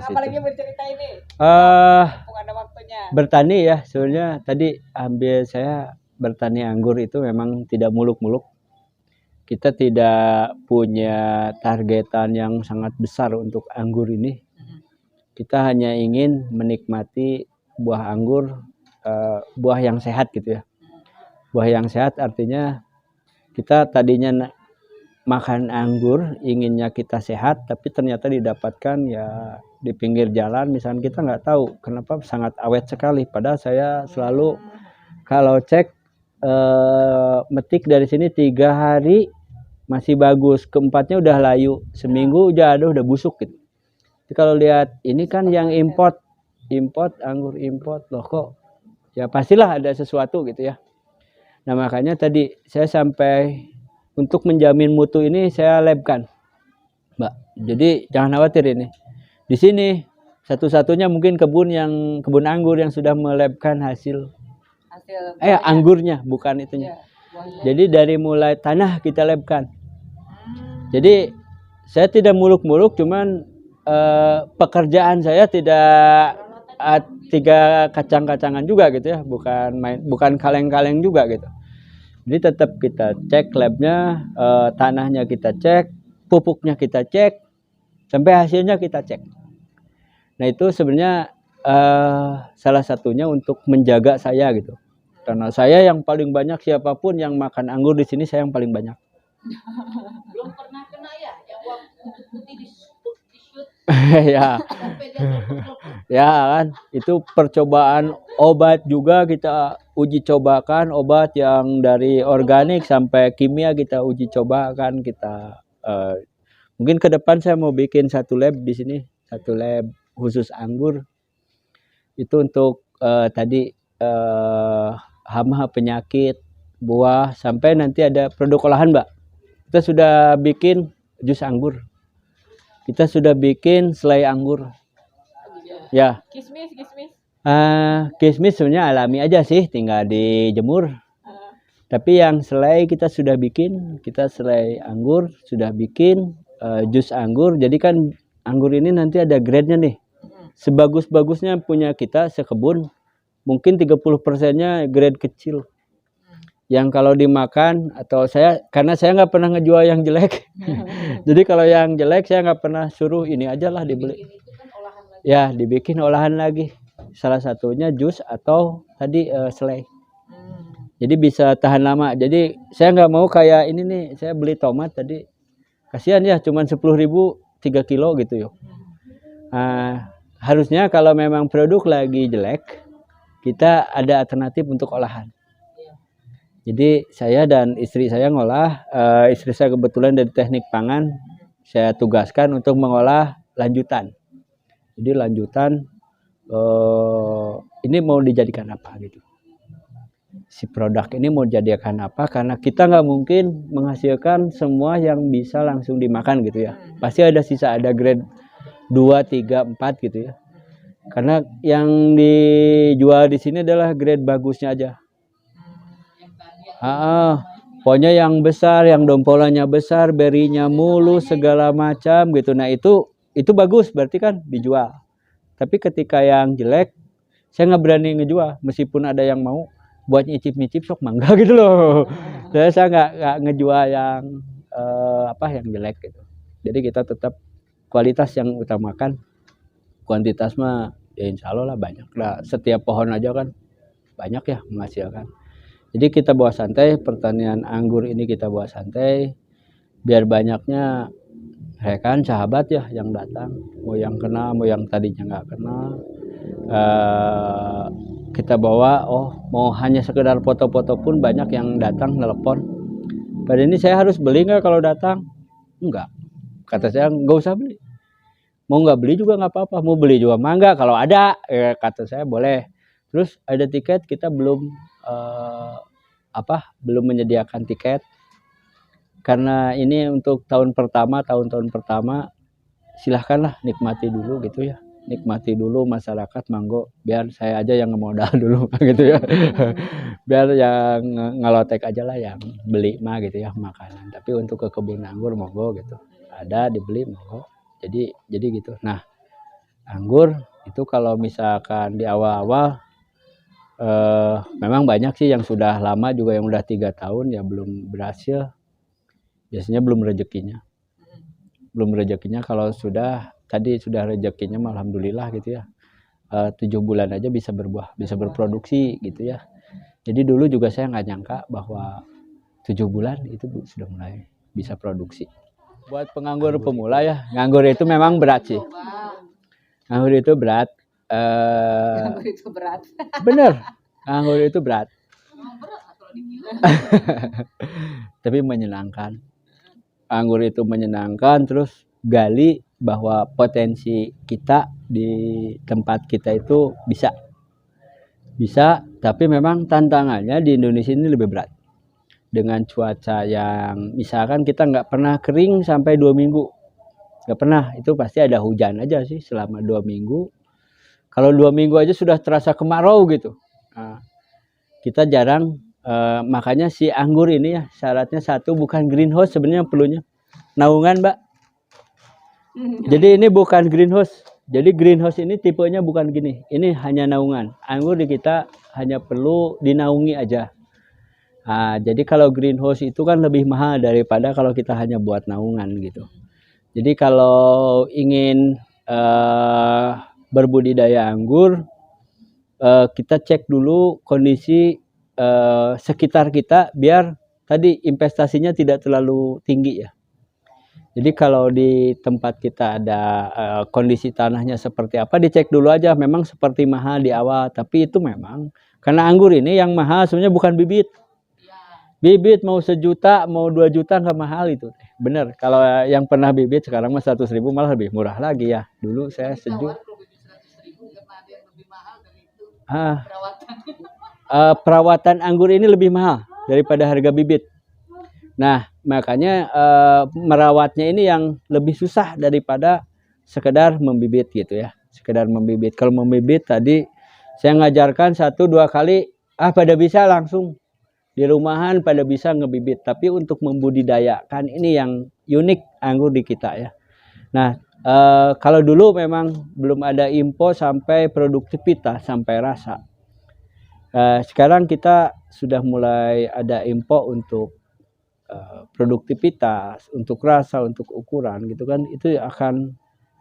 situ. Apalagi bercerita ini. Ada waktunya. Bertani ya sebenarnya tadi ambil saya bertani anggur itu memang tidak muluk-muluk. Kita tidak punya targetan yang sangat besar untuk anggur ini. Kita hanya ingin menikmati buah anggur, buah yang sehat gitu ya. Buah yang sehat artinya kita tadinya makan anggur, inginnya kita sehat, tapi ternyata didapatkan ya di pinggir jalan. Misalnya kita nggak tahu kenapa sangat awet sekali. Padahal saya selalu kalau cek metik dari sini 3 hari masih bagus, keempatnya udah layu, seminggu udah busuk gitu. Jadi kalau lihat ini kan yang import anggur import loh, kok ya pastilah ada sesuatu gitu ya. Nah makanya tadi saya sampai untuk menjamin mutu ini saya labkan, Mbak. Jadi jangan khawatir ini. Di sini satu-satunya mungkin kebun anggur yang sudah melabkan hasil anggurnya, bukan itunya. Jadi dari mulai tanah kita labkan. Jadi saya tidak muluk-muluk, cuman pekerjaan saya tidak 3 kacang-kacangan juga gitu ya, bukan kaleng-kaleng juga gitu. Jadi tetap kita cek labnya, tanahnya kita cek, pupuknya kita cek, sampai hasilnya kita cek. Nah itu sebenarnya salah satunya untuk menjaga saya gitu. Karena saya yang paling banyak, siapapun yang makan anggur di sini saya yang paling banyak. Belum pernah kena ya yang waktu putih di shoot. Ya. Ya kan, itu percobaan obat juga kita uji cobakan, obat yang dari organik sampai kimia kita uji cobakan. Kita mungkin ke depan saya mau bikin 1 lab di sini, 1 lab khusus anggur. Itu untuk tadi hama, penyakit buah, sampai nanti ada produk olahan, Mbak. Kita sudah bikin jus anggur. Kita sudah bikin selai anggur. Ya. Kismis. Kismis sebenarnya alami aja sih, tinggal dijemur. Tapi yang selai kita sudah bikin, kita selai anggur sudah bikin, jus anggur. Jadi kan anggur ini nanti ada grade-nya nih. Sebagus-bagusnya punya kita sekebun, mungkin 30%-nya grade kecil. Yang kalau dimakan, atau karena saya nggak pernah ngejual yang jelek. Jadi kalau yang jelek saya nggak pernah suruh, ini aja lah dibeli. Ya dibikin olahan lagi. Salah satunya jus atau tadi selai. Jadi bisa tahan lama. Jadi saya nggak mau kayak ini nih, saya beli tomat tadi, kasihan ya cuman 10.000 3 kilo gitu yuk. Harusnya kalau memang produk lagi jelek, kita ada alternatif untuk olahan. Jadi saya dan istri saya ngolah, istri saya kebetulan dari teknik pangan, saya tugaskan untuk mengolah lanjutan. Jadi lanjutan ini mau dijadikan apa gitu. Si produk ini mau dijadikan apa, karena kita nggak mungkin menghasilkan semua yang bisa langsung dimakan gitu ya. Pasti ada sisa, ada grade 2, 3, 4 gitu ya. Karena yang dijual di sini adalah grade bagusnya aja. Pokoknya yang besar, yang dompolannya besar, berinya mulus segala macam gitu. Nah itu bagus, berarti kan dijual. Tapi ketika yang jelek, saya nggak berani ngejual, meskipun ada yang mau buat nyicip-nyicip, sok mangga gitu loh. Saya nggak ngejual yang yang jelek gitu. Jadi kita tetap kualitas yang utamakan. Kuantitas mah ya insya Allah lah banyak lah. Setiap pohon aja kan banyak ya menghasilkan. Jadi kita bawa santai, pertanian anggur ini kita bawa santai, biar banyaknya kan sahabat ya yang datang, mau yang kena, mau yang tadinya nggak kena, kita bawa. Mau hanya sekedar foto-foto pun banyak yang datang telepon. Pada ini saya harus beli nggak kalau datang? Enggak, kata saya nggak usah beli. Mau nggak beli juga nggak apa-apa, mau beli juga mangga kalau ada, kata saya boleh. Terus ada tiket, kita belum belum menyediakan tiket karena ini untuk tahun tahun pertama, silahkanlah nikmati dulu gitu ya, nikmati dulu masyarakat, manggo, biar saya aja yang ngemodal dulu gitu ya. Biar yang ngalotek aja lah yang beli mah gitu ya makanan, tapi untuk ke kebun anggur monggo gitu, ada dibeli monggo. Jadi gitu. Nah anggur itu kalau misalkan di awal-awal memang banyak sih yang sudah lama juga, yang udah 3 tahun ya belum berhasil. Biasanya belum rezekinya. Kalau sudah rezekinya alhamdulillah gitu ya. 7 bulan aja bisa berbuah, bisa berproduksi gitu ya. Jadi dulu juga saya nggak nyangka bahwa 7 bulan itu sudah mulai bisa produksi. Buat penganggur pemula ya, nganggur itu memang berat sih. Nganggur itu berat. Nganggur itu berat. Bener, nganggur itu berat. Tapi menyenangkan. Anggur itu menyenangkan, terus gali bahwa potensi kita di tempat kita itu bisa, tapi memang tantangannya di Indonesia ini lebih berat. Dengan cuaca yang misalkan kita nggak pernah kering sampai 2 minggu. Nggak pernah, itu pasti ada hujan aja sih selama 2 minggu. Kalau 2 minggu aja sudah terasa kemarau gitu. Nah, kita jarang, makanya si anggur ini ya syaratnya satu, bukan greenhouse sebenarnya perlunya. Naungan, Mbak. Jadi ini bukan greenhouse. Jadi greenhouse ini tipenya bukan gini. Ini hanya naungan. Anggur di kita hanya perlu dinaungi aja. Nah, jadi kalau greenhouse itu kan lebih mahal daripada kalau kita hanya buat naungan gitu. Jadi kalau ingin berbudidaya anggur, kita cek dulu kondisi sekitar kita biar tadi investasinya tidak terlalu tinggi ya. Jadi kalau di tempat kita ada kondisi tanahnya seperti apa, dicek dulu aja. Memang seperti mahal di awal, tapi itu memang karena anggur ini yang mahal sebenarnya bukan bibit. Bibit mau 1 juta, mau 2 juta nggak mahal itu. Bener, kalau yang pernah bibit sekarang mah 100.000 malah lebih murah lagi ya. Dulu saya sejuk. Perawatan anggur ini lebih mahal daripada harga bibit. Nah, makanya merawatnya ini yang lebih susah daripada sekedar membibit gitu ya. Sekedar membibit. Kalau membibit tadi saya ngajarkan 1-2 kali, pada bisa langsung. Di rumahan pada bisa ngebibit, tapi untuk membudidayakan ini yang unik anggur di kita ya. Nah, kalau dulu memang belum ada info sampai produktivitas, sampai rasa. Sekarang kita sudah mulai ada info untuk produktivitas, untuk rasa, untuk ukuran gitu kan. Itu akan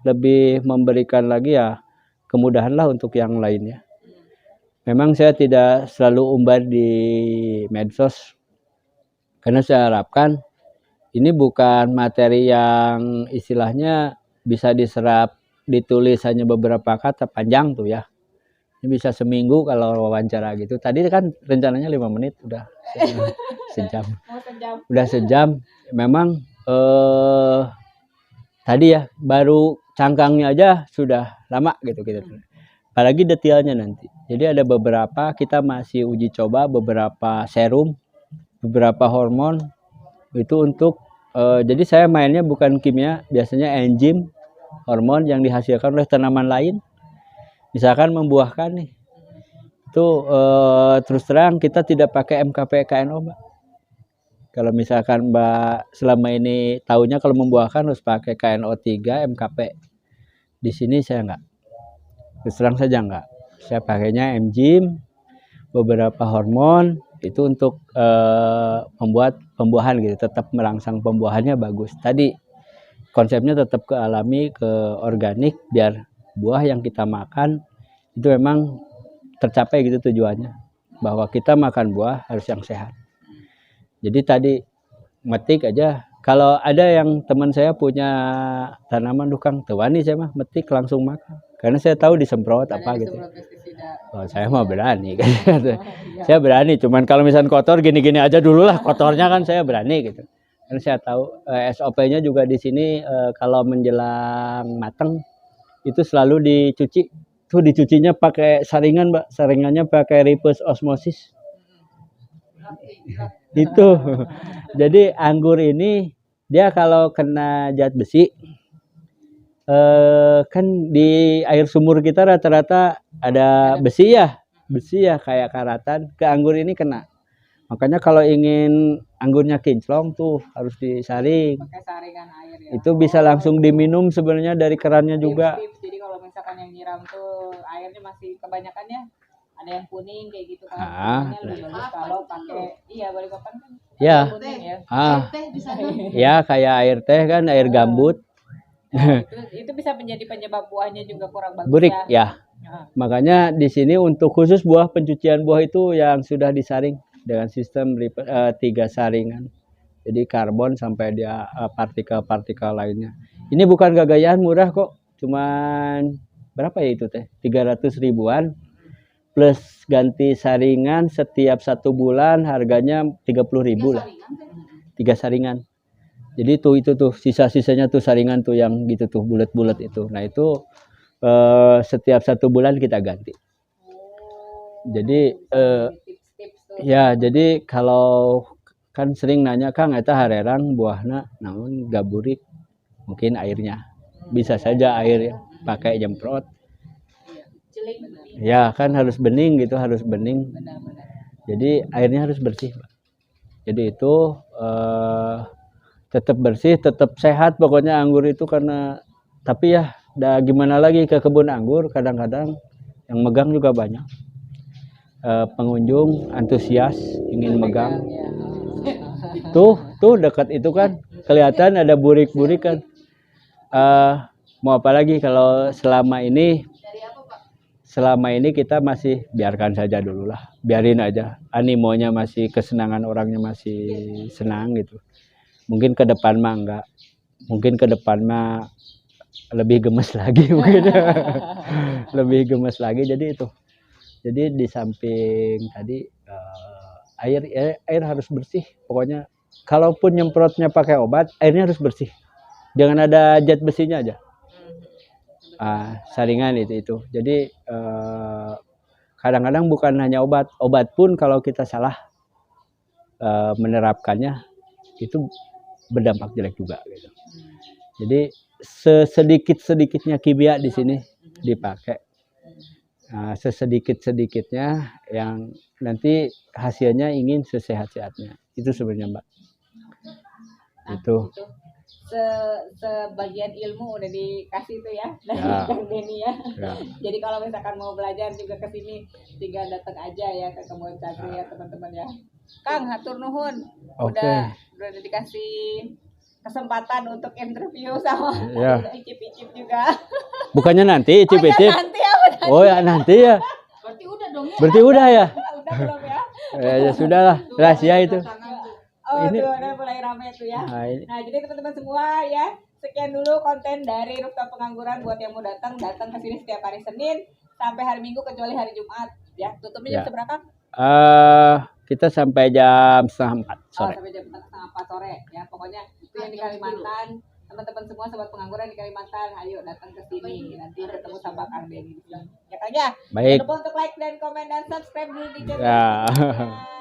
lebih memberikan lagi ya kemudahan lah untuk yang lainnya. Memang saya tidak selalu umbar di medsos, karena saya harapkan ini bukan materi yang istilahnya bisa diserap, ditulis hanya beberapa kata panjang tuh ya. Ini bisa seminggu kalau wawancara gitu. Tadi kan rencananya 5 menit, udah sejam. Udah sejam. Memang tadi ya baru cangkangnya aja sudah lama gitu. Apalagi detailnya nanti. Jadi ada beberapa kita masih uji coba, beberapa serum, beberapa hormon itu untuk jadi saya mainnya bukan kimia, biasanya enzim, hormon yang dihasilkan oleh tanaman lain. Misalkan membuahkan nih, itu terus terang kita tidak pakai MKP KNO, Mbak. Kalau misalkan Mbak selama ini tahunya kalau membuahkan harus pakai KNO3 MKP. Di sini saya enggak. Terus terang saja enggak. Saya pakainya enzim, beberapa hormon itu untuk membuat pembuahan gitu, tetap merangsang pembuahannya bagus. Tadi konsepnya tetap ke alami, ke organik, biar buah yang kita makan itu memang tercapai gitu tujuannya, bahwa kita makan buah harus yang sehat. Jadi tadi metik aja, kalau ada yang teman saya punya tanaman tukang tewani, saya mah metik langsung makan, karena saya tahu disemprot apa gitu. Oh, saya mah berani kan. Saya berani, cuman kalau misalnya kotor gini-gini aja dulu lah, kotornya kan saya berani gitu. Karena saya tahu SOP-nya juga di sini kalau menjelang matang itu selalu dicuci. Tuh dicucinya pakai saringan, Mbak. Saringannya pakai reverse osmosis. Itu. Jadi anggur ini dia kalau kena zat besi, kan di air sumur kita rata-rata ada besi ya kayak karatan. Ke anggur ini kena. Makanya kalau ingin anggurnya kinclong tuh harus disaring. Pakai saringan air ya. Itu bisa langsung diminum sebenarnya dari kerannya juga. Jadi kalau misalkan yang nyiram tuh airnya masih kebanyakan ya, ada yang kuning kayak gitu kan. Ah, Makanya lebih bagus kalau pakai Balikpapan kan Ya. ada kuning ya. Teh di sana. Ya kayak air teh kan, air gambut, Nah, itu bisa menjadi penyebab buahnya juga kurang bagus burik ya. ya. Nah, Makanya di sini untuk khusus buah, pencucian buah itu yang sudah disaring dengan sistem 3 saringan. Jadi karbon sampai dia partikel-partikel lainnya. Ini bukan gagayan, murah kok. Cuman berapa ya itu teh? 300 ribuan plus ganti saringan setiap 1 bulan harganya 30.000 lah. 3 saringan. Jadi itu tuh sisa-sisanya tuh saringan tuh yang gitu tuh bulat-bulat itu. Nah itu setiap 1 bulan kita ganti. Jadi tips-tips tuh. ya jadi kalau kan sering nanya Kang eta harerang buahna namun gaburik, mungkin airnya bisa saja air pakai nyemprot Celing. ya kan harus bening gitu, harus bening, Benar-benar. jadi airnya harus bersih Pak. Jadi itu tetap bersih, tetap sehat pokoknya anggur itu. Karena tapi ya gimana lagi, ke kebun anggur kadang-kadang yang megang juga banyak. Pengunjung antusias ingin megang. Ya. Tuh dekat itu kan kelihatan ada burik-burik kan. Mau apa lagi kalau selama ini Dari apa Pak? selama ini kita masih biarkan saja dulu lah, biarin aja, animonya masih, kesenangan orangnya masih senang gitu. Mungkin ke depan mah enggak, mungkin ke depan mah lebih gemes lagi mungkin. Lebih gemes lagi. Jadi itu, jadi di samping tadi air harus bersih pokoknya. Kalaupun nyemprotnya pakai obat, airnya harus bersih, jangan ada zat besinya aja. Saringan itu. Jadi kadang-kadang bukan hanya obat pun kalau kita salah menerapkannya itu berdampak jelek juga gitu. Jadi sesedikit-sedikitnya kimia di sini dipakai, sesedikit-sedikitnya yang nanti hasilnya ingin sesehat-sehatnya. Itu sebenarnya Mbak. Itu. Sebagian ilmu udah dikasih tuh ya dari Kang Denny ya. Jadi kalau misalkan mau belajar juga ke sini tinggal datang aja ya ke Kebun Cakri ya teman-teman ya. Kang, hatur nuhun. Udah dikasih kesempatan untuk interview sama icip-icip juga. Bukannya nanti icip-icip. Nanti ya udah. Oh ya nanti ya. Berarti udah dong ya. Berarti udah ya. Udah belum ya? Ya sudahlah, rahasia itu. Oh, Ini- tuh udah mulai ramai tuh ya. Nah, Nah, jadi teman-teman semua ya, sekian dulu konten dari Rooftop Pengangguran. Buat yang mau datang ke sini setiap hari Senin sampai hari Minggu kecuali hari Jumat. Ya, tutupnya jam seberapa? kita sampai jam 3:30 sore. Sampai jam 3:30 sore. Ya, pokoknya itu yang di Kalimantan. Teman-teman semua sobat pengangguran di Kalimantan, ayo datang ke sini. Nanti ketemu sama Kang Denny. Ya, Kang ya. Baik. Jangan lupa untuk like dan komen dan subscribe dulu di channel Ya. ini.